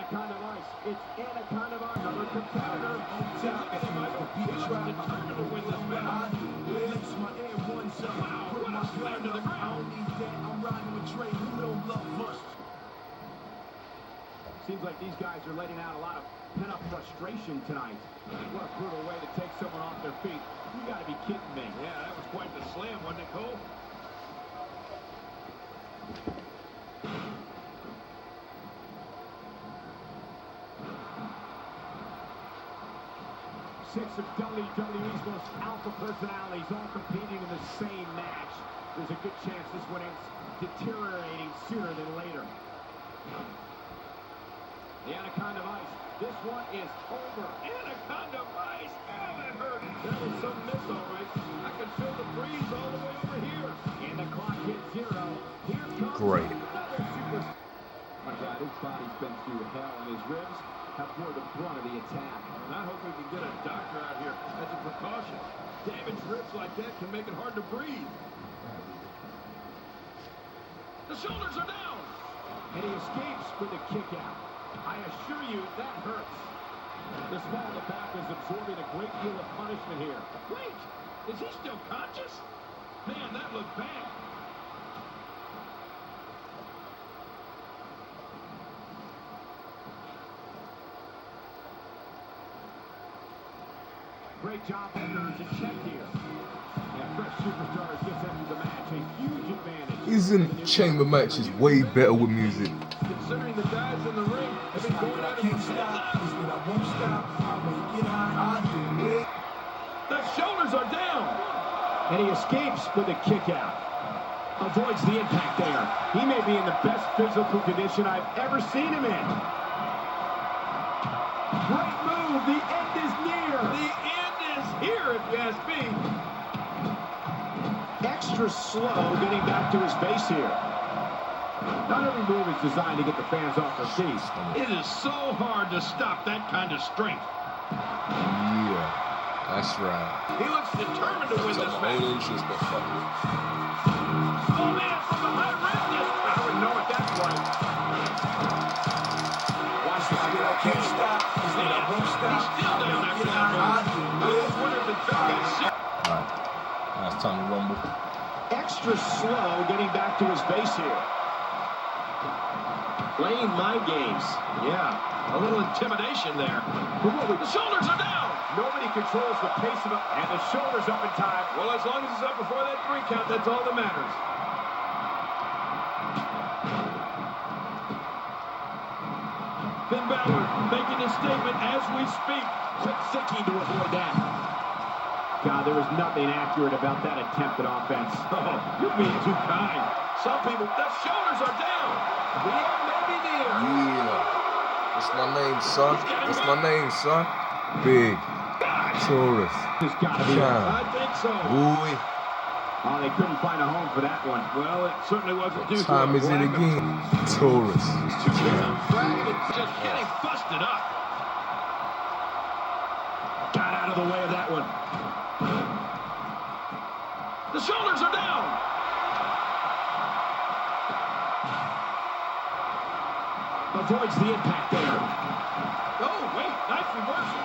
Kind of ice. It's Anaconda of another competitor. He's determined to win this match. My air one's up. Put my slam to the ground. I don't need that. I'm riding with Trey. Who don't love first? Seems like these guys are letting out a lot of pent-up frustration tonight. What a brutal way to take someone off their feet. You got to be kidding me. Yeah, that was quite the slam, wasn't it, Cole? Six of WWE's most alpha personalities all competing in the same match. There's a good chance this one ends deteriorating sooner than later. The Anaconda of Ice. This one is over. Anaconda of Ice. Oh, that hurt. That was some miss, all right. I can feel the breeze all the way over here. And the clock hits 0. Here comes Great. another super. My God, his body's been through hell, and his ribs have bore the brunt of the attack. And I hope we can get a doctor out here as a precaution. Damaged ribs like that can make it hard to breathe. The shoulders are down. And he escapes with a kick out. I assure you, that hurts. The small of the back is absorbing a great deal of punishment here. Wait, is he still conscious? Man, that looked bad. Great job, Edgar's in check here. Yeah, fresh superstars just entered the match. A huge advantage. Isn't chamber matches way better with music? Considering the guys in the ring have been going at it for the shoulders are down. And he escapes with a kick out. Avoids the impact there. He may be in the best physical condition I've ever seen him in. Great move. The end is near. The end is here, if you ask me. Extra slow getting back to his base here. Not every move is designed to get the fans off their feet. It is so hard to stop that kind of strength. Yeah, that's right. He looks determined to win this match. Oh, man, from the high rim district. I wouldn't know at that point. Watch this. I can't stop. He's still down after that move. I was wondering if the got sick. Alright, now it's time to rumble. Extra slow getting back to his base here. Playing mind games. Yeah, a little intimidation there. The shoulders are down. Nobody controls the pace of it, and the shoulders up in time. Well, as long as it's up before that 3 count, that's all that matters. Finn Balor making his statement as we speak. Quick thinking to avoid that. God, there was nothing accurate about that attempted offense. Oh, you're being too kind. Some people, the shoulders are down. The end may be near. Yeah. What's my name, son? What's my name, son? Big Taurus. It's gotta be. I think so. Boy. Oh, they couldn't find a home for that one. Well, it certainly wasn't due to Time is it again? Taurus. Just getting busted up. Got out of the way of that one. The shoulders are down. Avoids the impact there. Oh, wait, nice reversal.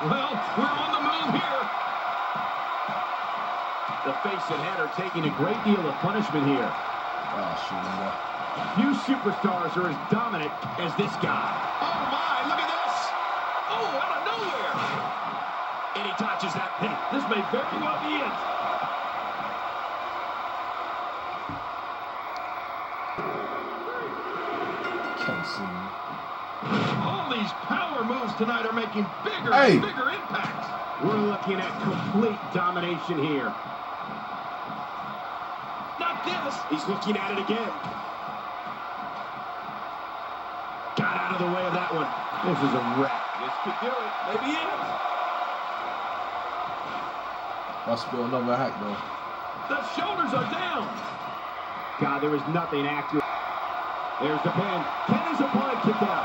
Well, we're on the move here. The face and head are taking a great deal of punishment here. Oh, shoot. Few superstars are as dominant as this guy. Oh, my, look at this. Oh, out of nowhere. And he touches that pin. This may very well be it. Can't see me. All these power moves tonight are making bigger Hey. and bigger impacts. We're looking at complete domination here. Not this. He's looking at it again. Got out of the way of that one. This is a wreck. This could do it. Maybe it. Must be another hack though. The shoulders are down. God, there is nothing accurate. There's the pin. 10 is a point kick out.